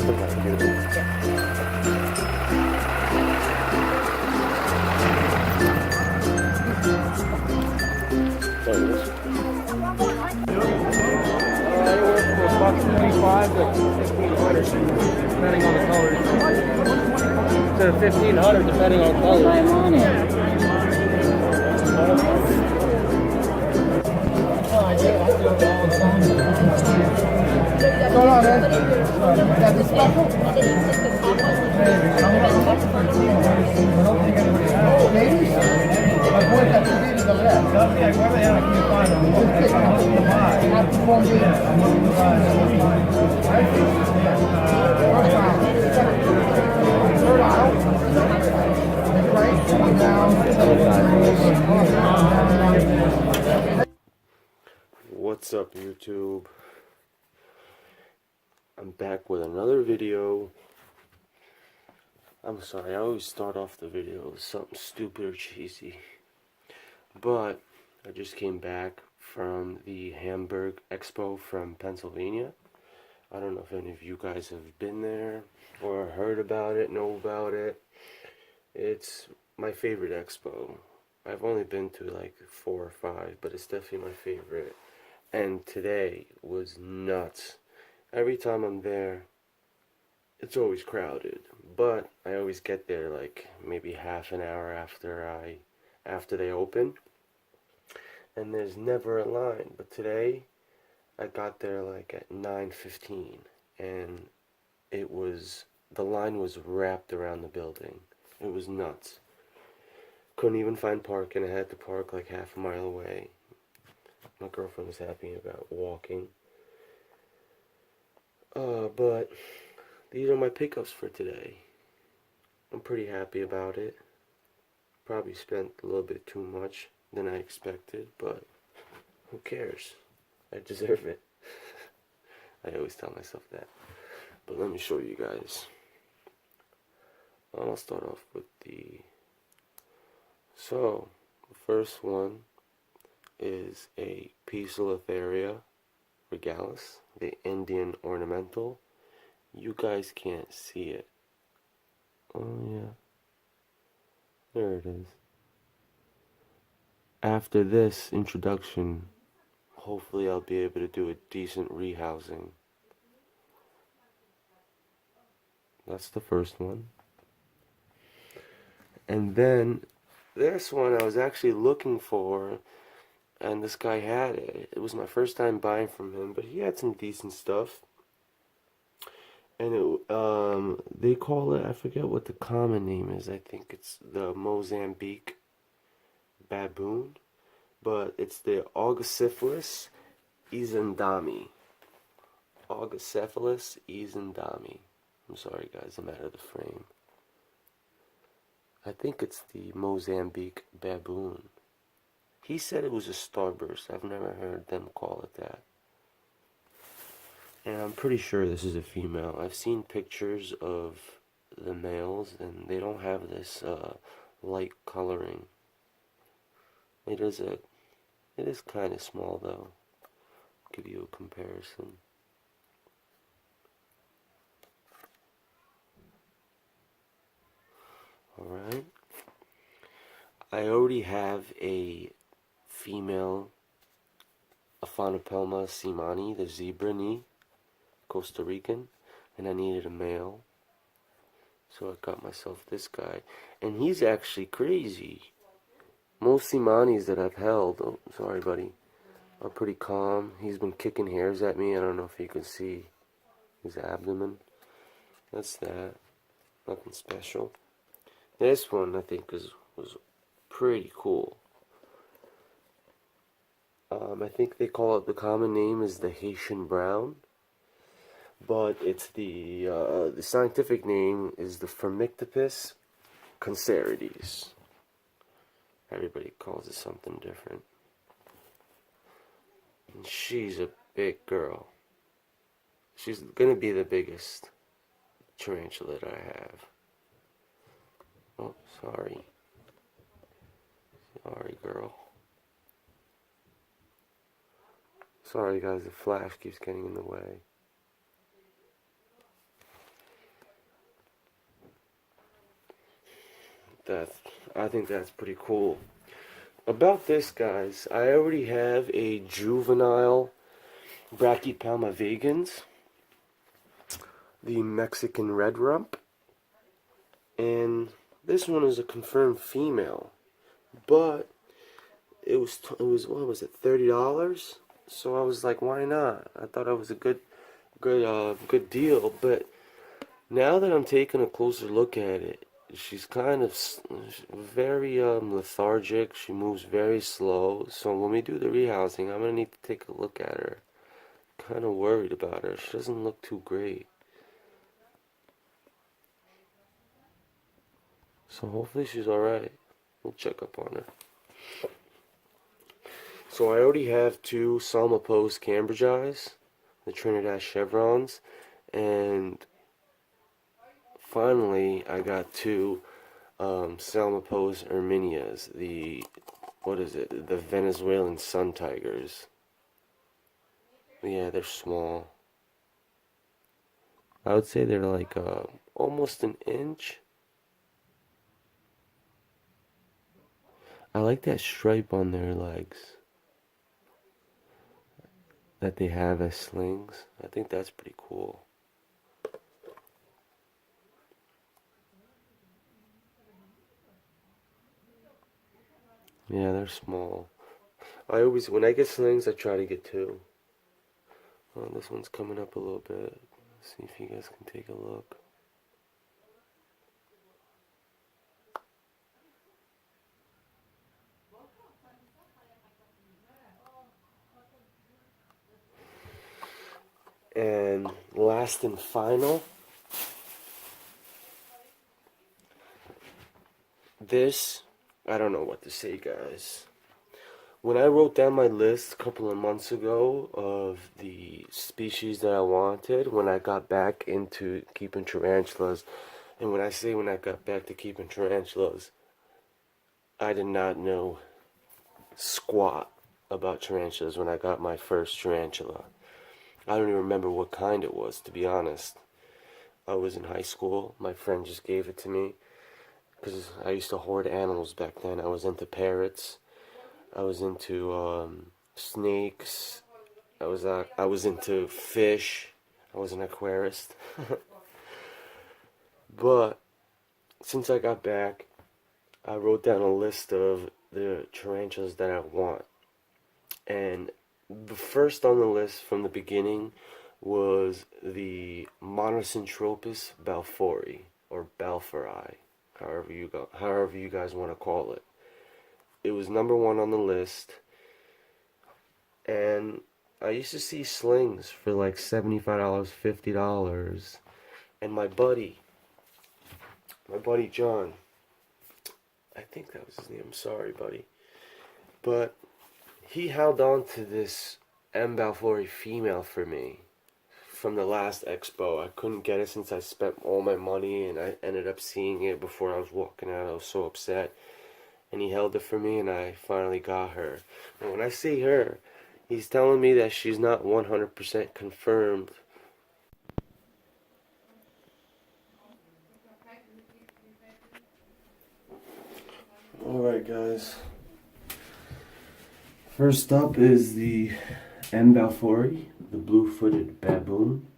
$1.25 to $1,500, depending on the colors. To $1,500, depending on colors. I'm on it. What's going on, man? Got this special? Maybe? My boy got two babies over there. Yeah, where the hell can you find them? What's up, YouTube? I'm back with another video. I'm sorry, I always start off the video with something stupid or cheesy. But I just came back from the Hamburg Expo from Pennsylvania. I don't know if any of you guys have been there or heard about it, know about it. It's my favorite expo. I've only been to like 4 or 5, but it's definitely my favorite. And today was nuts. Every time I'm there, it's always crowded. But I always get there like maybe half an hour after they open. And there's never a line. But today, I got there like at 9:15, and the line was wrapped around the building. It was nuts. Couldn't even find parking. I had to park like half a mile away. My girlfriend was happy about walking. But these are my pickups for today. I'm pretty happy about it. Probably spent a little bit too much than I expected, but who cares? I deserve it. I always tell myself that. But let me show you guys. I'll start off with So, the first one is a Poecilotheria regalis, the Indian ornamental. You guys can't see it. Oh yeah. There it is. After this introduction, hopefully I'll be able to do a decent rehousing. That's the first one. And then this one I was actually looking for, and this guy had it. It was my first time buying from him, but he had some decent stuff. And they call it, I forget what the common name is. I think it's the Mozambique baboon, but it's the Augocephalus ezendami. Augocephalus ezendami. I'm sorry guys, I'm out of the frame. I think it's the Mozambique baboon. He said it was a starburst. I've never heard them call it that. And I'm pretty sure this is a female. I've seen pictures of the males, and they don't have this light coloring. It is kind of small though. I'll give you a comparison. Alright. I already have a female Aphanopelma seemani, the zebra knee, Costa Rican, and I needed a male. So I got myself this guy. And he's actually crazy. Most seemanis that I've held, oh, sorry buddy, are pretty calm. He's been kicking hairs at me. I don't know if you can see his abdomen. That's that. Nothing special. This one I think was pretty cool. I think they call it, the common name is the Haitian brown, but it's the scientific name is the Phormictopus concerides. Everybody calls it something different. And she's a big girl. She's gonna be the biggest tarantula that I have. Oh, sorry. Sorry, girl. Sorry, guys, the flash keeps getting in the way. I think that's pretty cool. About this, guys, I already have a juvenile Brachypelma vagans, the Mexican red rump, and this one is a confirmed female, but it was what was it, $30? So I was like, why not? I thought it was a good deal. But now that I'm taking a closer look at it, she's kind of very lethargic. She moves very slow. So when we do the rehousing, I'm gonna need to take a look at her. Kind of worried about her. She doesn't look too great. So hopefully she's alright. We'll check up on her. So I already have two Salmapose Cambridge eyes, the Trinidad chevrons, and finally I got two Salmapose erminias, the Venezuelan sun tigers. Yeah, they're small. I would say they're like almost an inch. I like that stripe on their legs that they have as slings. I think that's pretty cool. Yeah, they're small. When I get slings, I try to get two. Oh, this one's coming up a little bit. See if you guys can take a look. And last and final, I don't know what to say, guys. When I wrote down my list a couple of months ago of the species that I wanted, when I got back into keeping tarantulas, and when I got back to keeping tarantulas, I did not know squat about tarantulas when I got my first tarantula. I don't even remember what kind it was, to be honest. I was in high school. My friend just gave it to me because I used to hoard animals back then. I was into parrots. I was into snakes. I was into fish. I was an aquarist. But since I got back, I wrote down a list of the tarantulas that I want. And the first on the list from the beginning was the Monosyntropus balfouri, or balfouri, however you guys want to call it. It was number one on the list, and I used to see slings for like $75, $50, and my buddy John, I think that was his name. I'm sorry, buddy, but he held on to this M. balfouri female for me from the last Expo. I couldn't get it since I spent all my money, and I ended up seeing it before I was walking out. I was so upset. And he held it for me, and I finally got her. And when I see her, he's telling me that she's not 100% confirmed. Alright, guys. First up is the M. balfouri, the blue-footed baboon.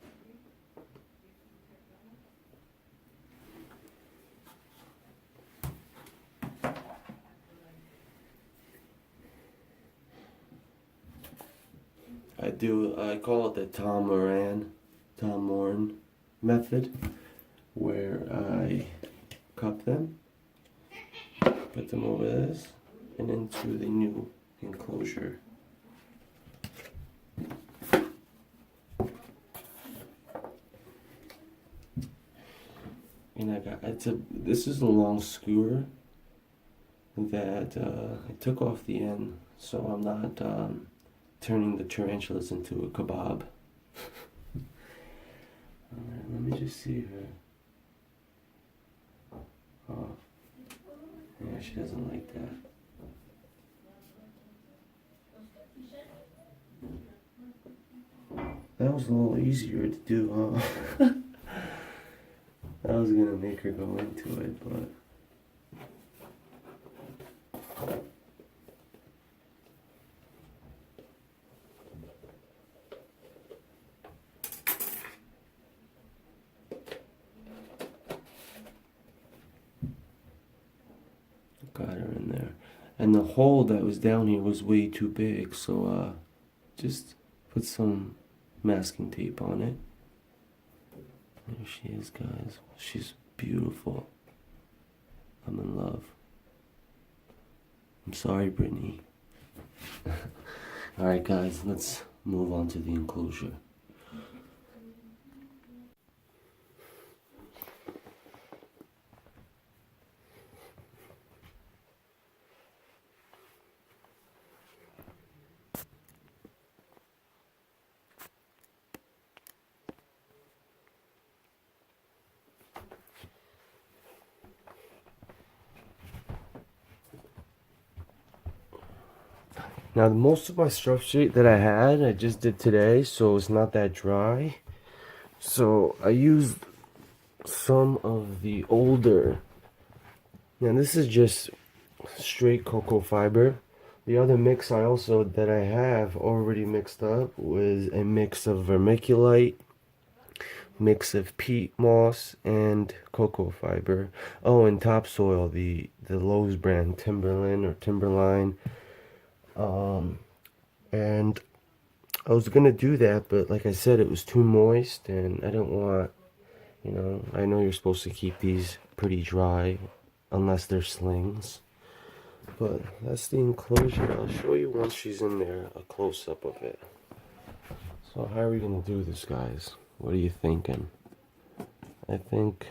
I call it the Tom Moran method, where I cup them, put them over this, and into the new enclosure. And this is a long skewer that I took off the end, so I'm not turning the tarantulas into a kebab. Alright, let me just see her. Oh, yeah, she doesn't like that. That was a little easier to do, huh? I was gonna make her go into it, but Got her in there. And the hole that was down here was way too big, so just put some masking tape on it. There she is, guys. She's beautiful. I'm in love. I'm sorry, Brittany. Alright, guys, let's move on to the enclosure. Now, most of my substrate that I had, I just did today, so it's not that dry. So I used some of the older. Now, this is just straight cocoa fiber. The other mix that I have already mixed up was a mix of vermiculite, mix of peat moss, and cocoa fiber. Oh, and topsoil, the Lowe's brand, Timberland or Timberline. And I was gonna do that, but like I said, it was too moist, and I don't want, I know you're supposed to keep these pretty dry, unless they're slings. But that's the enclosure. I'll show you once she's in there, a close-up of it. So how are we gonna do this, guys? What are you thinking? I think,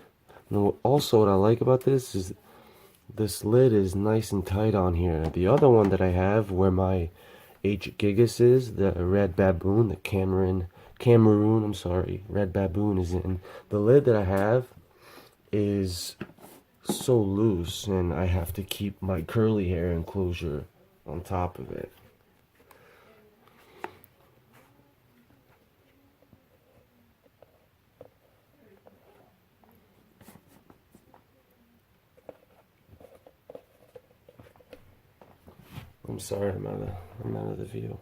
also what I like about this is this lid is nice and tight on here. The other one that I have, where my H. gigas is, the red baboon, the Cameroon, I'm sorry, red baboon is in. The lid that I have is so loose, and I have to keep my curly hair enclosure on top of it. I'm sorry, I'm out of the view.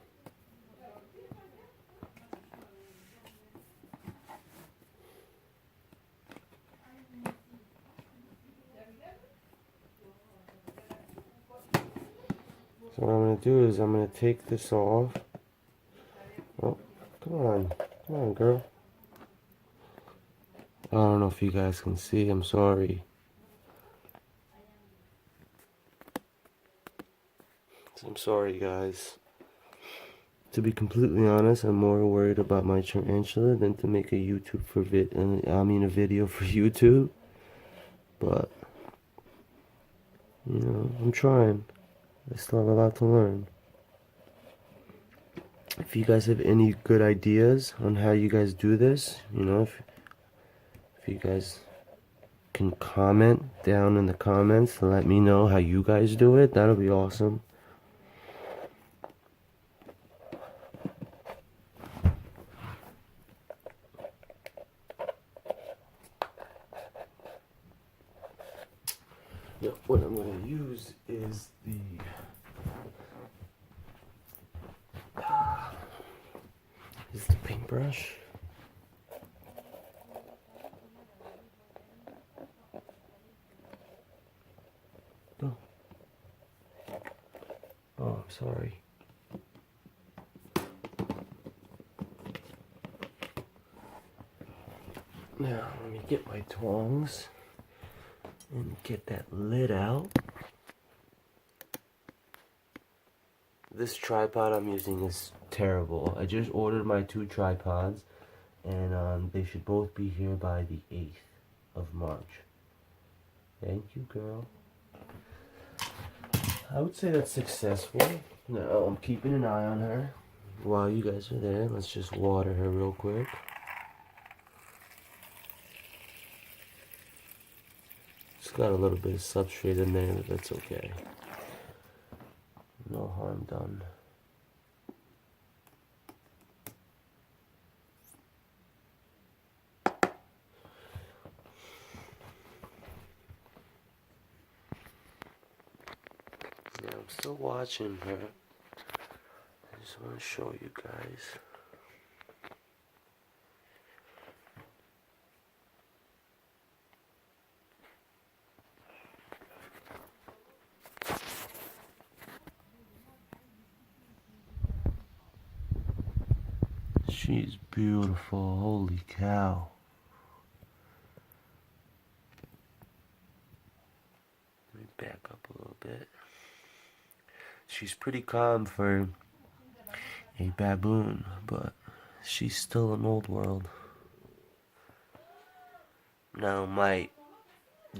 So what I'm going to do is I'm going to take this off. Oh, come on, girl. I don't know if you guys can see, I'm sorry. I'm sorry, guys. To be completely honest, I'm more worried about my tarantula than to make a video for YouTube. But I'm trying. I still have a lot to learn. If you guys have any good ideas on how you guys do this, if you guys can comment down in the comments to let me know how you guys do it, that'll be awesome. Now, what I'm going to use is the paintbrush. Oh, I'm sorry. Now, let me get my tongs and get that lid out. This tripod I'm using is terrible. I just ordered my 2 tripods, and they should both be here by the 8th of March. Thank you, girl. I would say that's successful. Now, I'm keeping an eye on her. While you guys are there, let's just water her real quick. It's got a little bit of substrate in there, but that's okay. No harm done. Yeah, I'm still watching her. I just want to show you guys. She's beautiful. Holy cow. Let me back up a little bit. She's pretty calm for a baboon, but she's still an old world. Now, my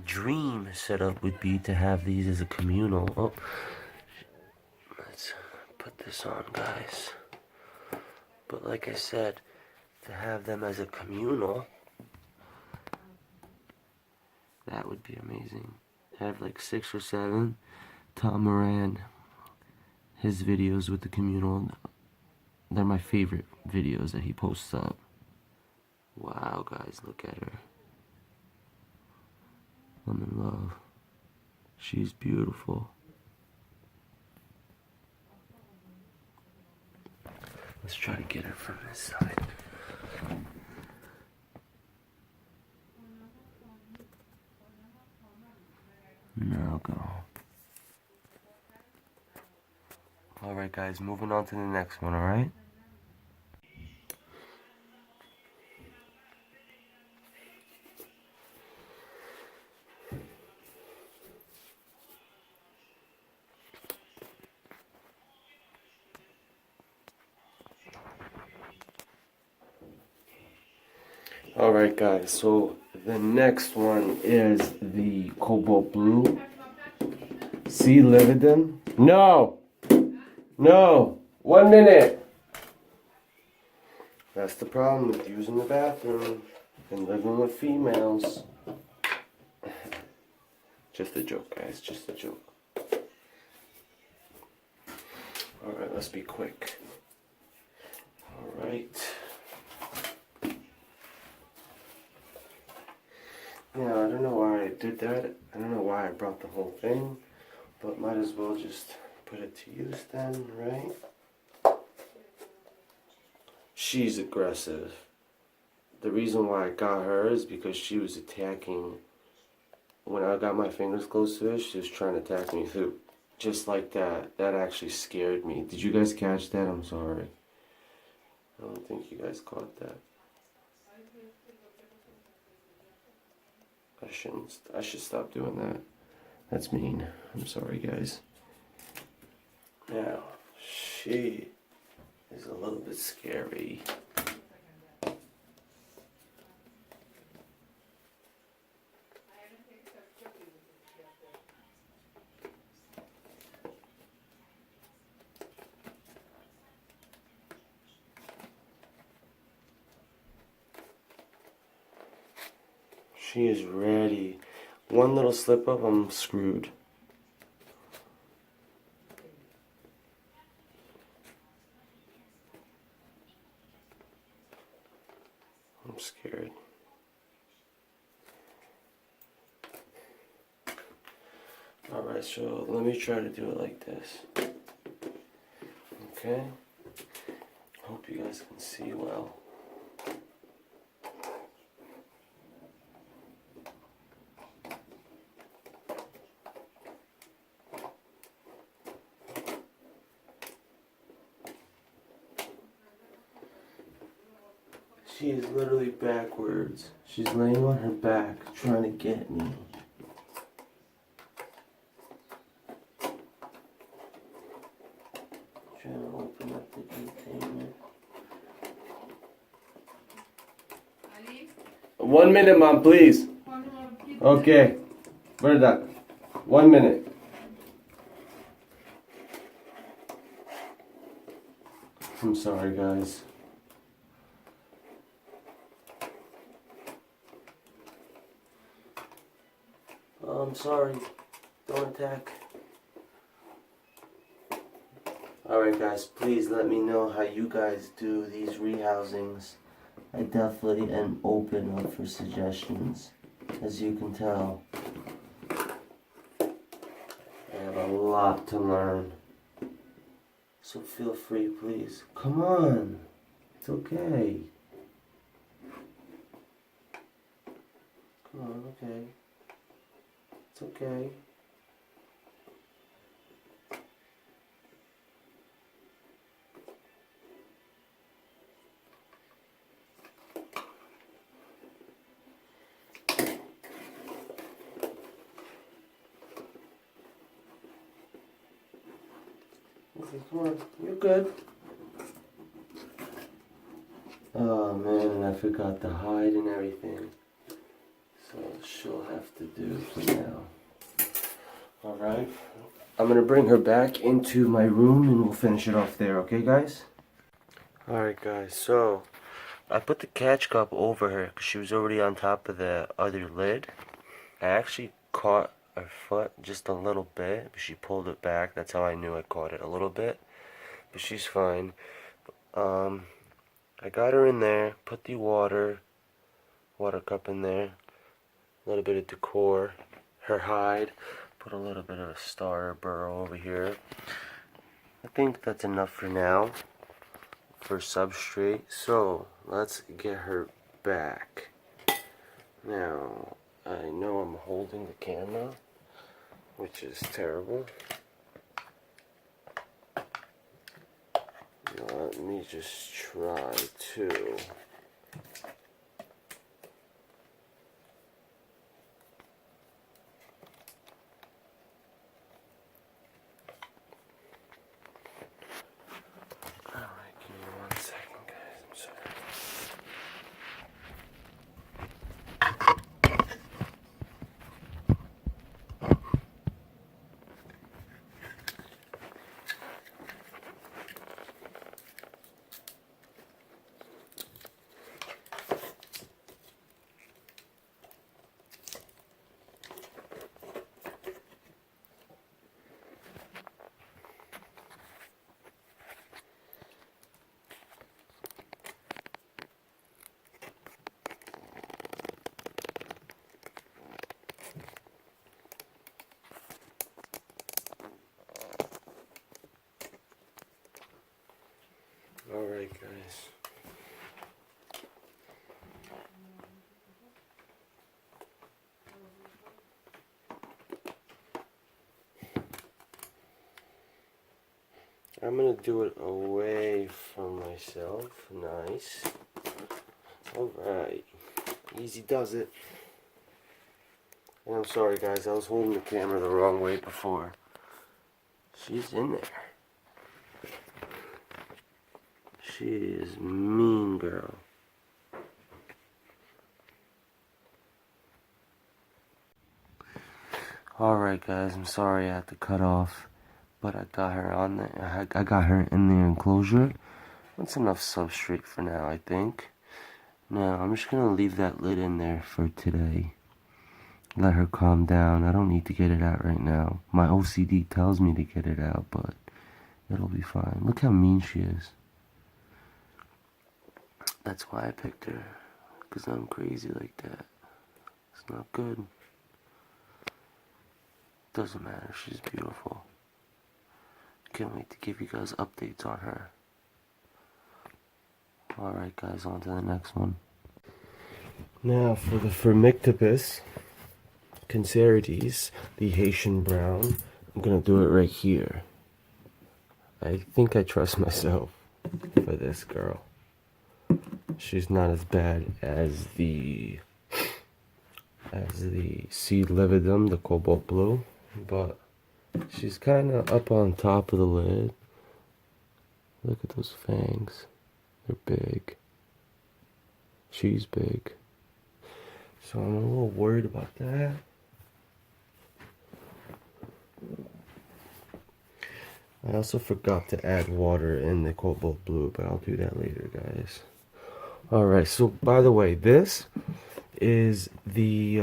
dream setup would be to have these as a communal. Oh, let's put this on, guys. But like I said, to have them as a communal, that would be amazing. Have like 6 or 7. Tom Moran, his videos with the communal, they're my favorite videos that he posts up. Wow, guys, look at her. I'm in love. She's beautiful. Let's try to get her from this side. Now go. Alright guys, moving on to the next one, alright? Alright guys, so the next one is the cobalt blue. See Lividin? No! No! 1 minute! That's the problem with using the bathroom and living with females. Just a joke, guys, just a joke. Alright, let's be quick. Alright. Yeah, I don't know why I did that. I don't know why I brought the whole thing, but might as well just put it to use then, right? She's aggressive. The reason why I got her is because she was attacking. When I got my fingers close to her, she was trying to attack me through. Just like that. That actually scared me. Did you guys catch that? I'm sorry. I don't think you guys caught that. I should stop doing that. That's mean. I'm sorry, guys. Now, she is a little bit scary. She is ready. One little slip up, I'm screwed. I'm scared. Alright, so let me try to do it like this. Okay? Hope you guys can see well. She is literally backwards. She's laying on her back, trying to get me. Trying to open up the container. 1 minute, Mom, please. Okay. Verdad. 1 minute. I'm sorry, guys. I'm sorry. Don't attack. Alright guys, please let me know how you guys do these rehousings. I definitely am open up for suggestions. As you can tell, I have a lot to learn. So feel free, please. Come on. It's okay. Come on, okay. It's okay. Come on, you're good. Oh man, and I forgot the hide and everything. So she'll have to do for now. Alright. I'm gonna bring her back into my room and we'll finish it off there, okay guys? Alright guys, so I put the catch cup over her because she was already on top of the other lid. I actually caught her foot just a little bit, but she pulled it back. That's how I knew I caught it a little bit. But she's fine. I got her in there, put the water cup in there, a little bit of decor, her hide, put a little bit of a star burrow over here. I think that's enough for now for substrate. So let's get her back. Now, I know I'm holding the camera, which is terrible. Let me just try to. Alright, give me 1 second, guys. I'm sorry. Alright, guys. I'm gonna do it away from myself. Nice. Alright. Easy does it. And I'm sorry, guys. I was holding the camera the wrong way before. She's in there. She is mean girl. Alright guys, I'm sorry I had to cut off, but I got her on there. I got her in the enclosure. That's enough substrate for now, I think. Now, I'm just gonna leave that lid in there for today. Let her calm down. I don't need to get it out right now. My OCD tells me to get it out, but it'll be fine. Look how mean she is. That's why I picked her, because I'm crazy like that. It's not good. Doesn't matter, she's beautiful. Can't wait to give you guys updates on her. Alright guys, on to the next one. Now for the Firmictopus Cancerides, the Haitian brown, I'm gonna do it right here. I think I trust myself for this girl. She's not as bad as the seed lividum, the cobalt blue, but she's kind of up on top of the lid. Look at those fangs. They're big. She's big. So I'm a little worried about that. I also forgot to add water in the cobalt blue, but I'll do that later, guys. Alright, so by the way, this is the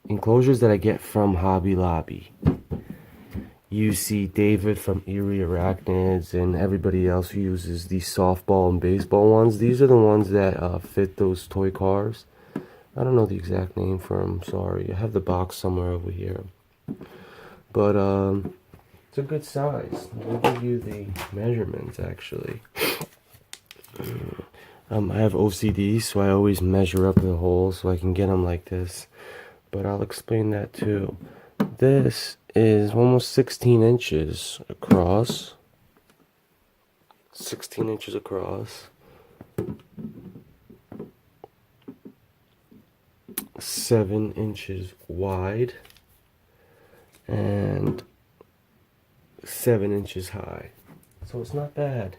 enclosures that I get from Hobby Lobby. You see David from Eerie Arachnids and everybody else who uses these softball and baseball ones. These are the ones that fit those toy cars. I don't know the exact name for them, sorry. I have the box somewhere over here. But it's a good size. I'll give you the measurements actually. I have OCD, so I always measure up the holes so I can get them like this. But I'll explain that too. This is almost 16 inches across. 16 inches across. 7 inches wide. and 7 inches high. So it's not bad.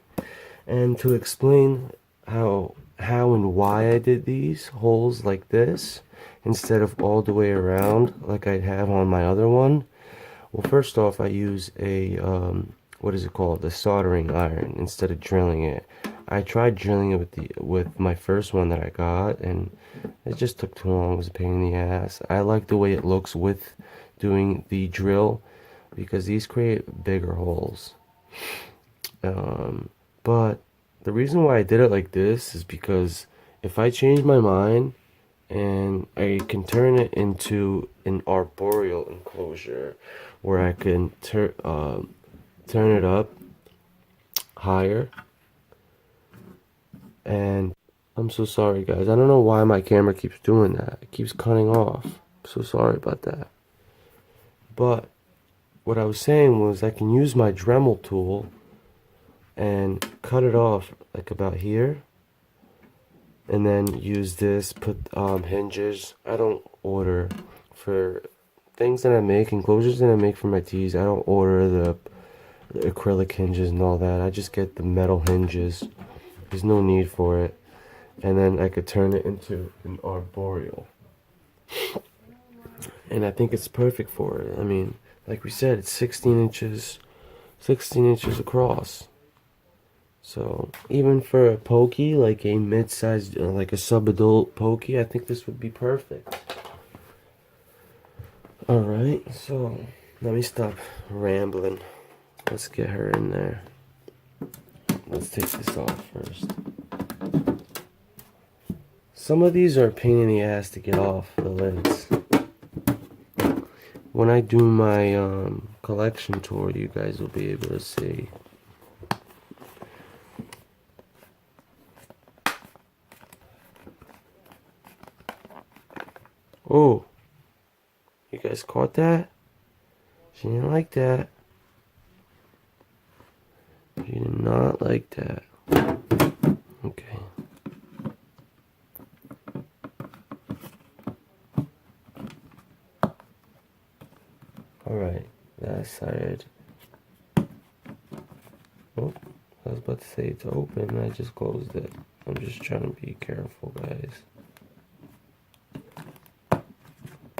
And to explain how and why I did these holes like this instead of all the way around like I'd have on my other one. Well, first off, I use a what is it called? The soldering iron instead of drilling it. I tried drilling it with my first one that I got, and it just took too long. It was a pain in the ass. I like the way it looks with doing the drill because these create bigger holes. But the reason why I did it like this is because if I change my mind and I can turn it into an arboreal enclosure where I can turn it up higher. And I'm so sorry, guys. I don't know why my camera keeps doing that. It keeps cutting off. I'm so sorry about that. But what I was saying was I can use my Dremel tool and cut it off like about here, and then use this, put hinges. I don't order for things that I make, enclosures that I make for my tees. I don't order the acrylic hinges and all that. I just get the metal hinges. There's no need for it. And then I could turn it into an arboreal, and I think it's perfect for it. I mean, like we said, it's 16 inches across. So even for a pokey, like a mid-sized, like a sub-adult pokey, I think this would be perfect. Alright, so let me stop rambling. Let's get her in there. Let's take this off first. Some of these are a pain in the ass to get off the lids. When I do my collection tour, you guys will be able to see. Oh, you guys caught that? She didn't like that. She did not like that. Okay. Alright, that side. Oh, I was about to say it's open. I just closed it. I'm just trying to be careful, guys.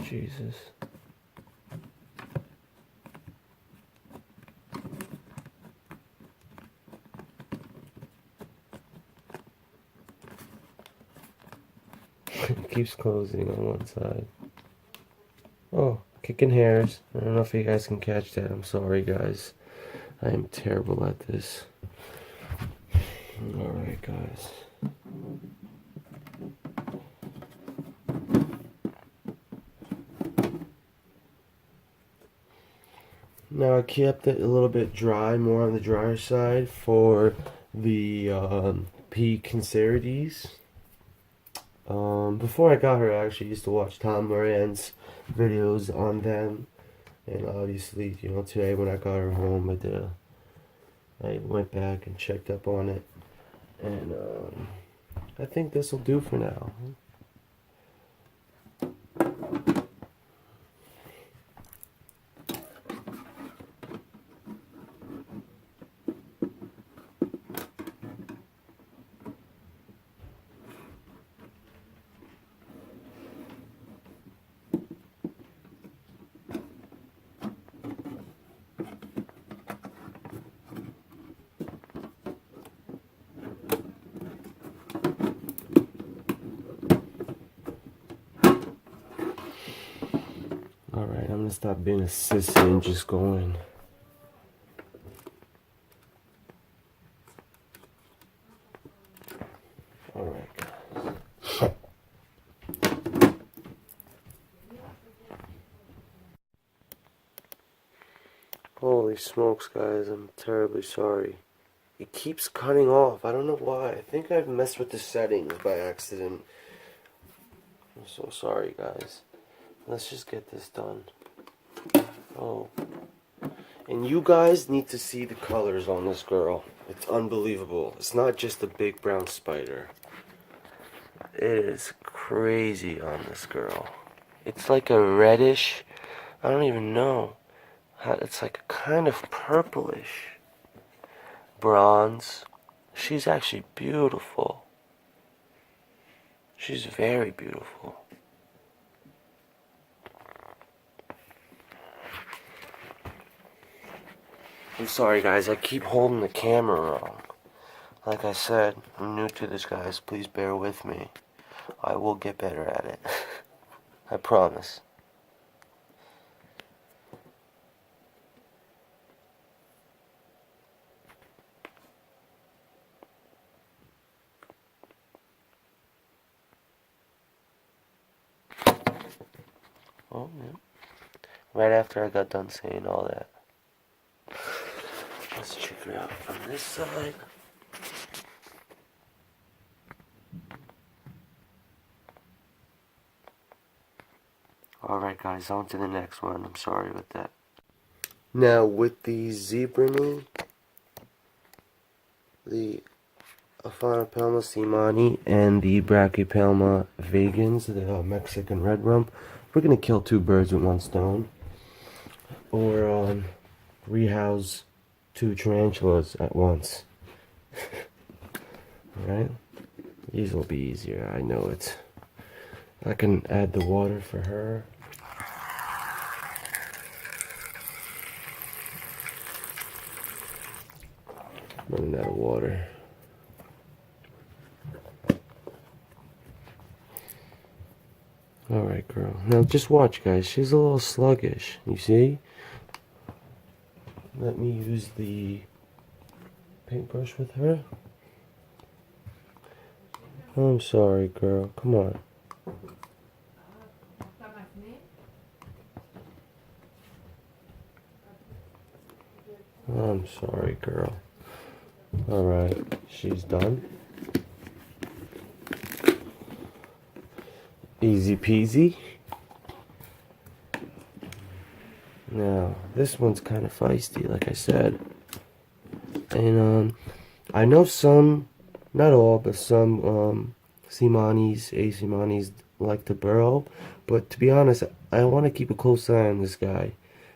Jesus. It keeps closing on one side. Oh, kicking hairs. I don't know if you guys can catch that. I'm sorry, guys. I am terrible at this. Alright, guys. Now I kept it a little bit dry, more on the drier side for the P. Concerides. Before I got her, I actually used to watch Tom Moran's videos on them, and obviously, you know, today when I got her home, I went back and checked up on it, and I think this will do for now. Alright, I'm gonna stop being a sissy and just go in. Alright, guys. Holy smokes, guys, I'm terribly sorry. It keeps cutting off. I don't know why. I think I've messed with the settings by accident. I'm so sorry, guys. Let's just get this done. Oh. And you guys need to see the colors on this girl. It's unbelievable. It's not just a big brown spider. It is crazy on this girl. It's like a reddish, I don't even know. It's like a kind of purplish bronze. She's actually beautiful. She's very beautiful. I'm sorry guys, I keep holding the camera wrong. Like I said, I'm new to this, guys. Please bear with me. I will get better at it. I promise. Oh, yeah. Right after I got done saying all that. Let's check it out from this side. Alright guys, on to the next one. I'm sorry about that. Now with the zebra knee, the Aphanopelma seemani and the Brachypelma vagans, the Mexican red rump, we're gonna kill two birds with one stone. Or rehouse two tarantulas at once. Alright? These will be easier, I know it. I can add the water for her. Running out of water. Alright, girl. Now just watch, guys. She's a little sluggish. You see? Let me use the paintbrush with her. I'm sorry, girl. Come on. I'm sorry, girl. Alright, she's done. Easy peasy. Now, this one's kind of feisty, like I said. And, I know some, not all, but some, Seemanis, A-Seemanis like to burrow. But to be honest, I want to keep a close eye on this guy.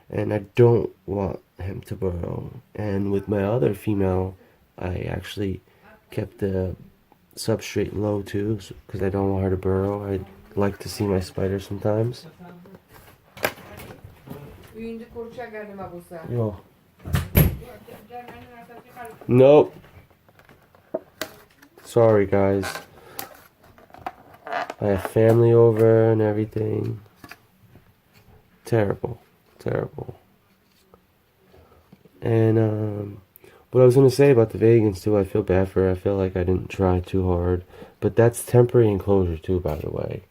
And I don't want him to burrow. And with my other female, I actually kept the substrate low too, because I don't want her to burrow. I like to see my spider sometimes. Yo. Nope. Sorry guys. I have family over and everything. Terrible. Terrible. And what I was gonna say about the vegans too, I feel bad for her. I feel like I didn't try too hard. But that's temporary enclosure too, by the way.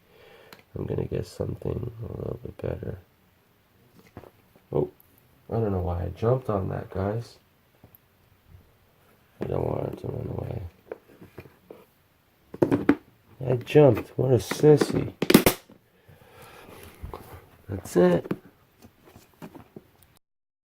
I'm gonna get something a little bit better. Oh, I don't know why I jumped on that, guys. I don't want it to run away. I jumped. What a sissy. That's it.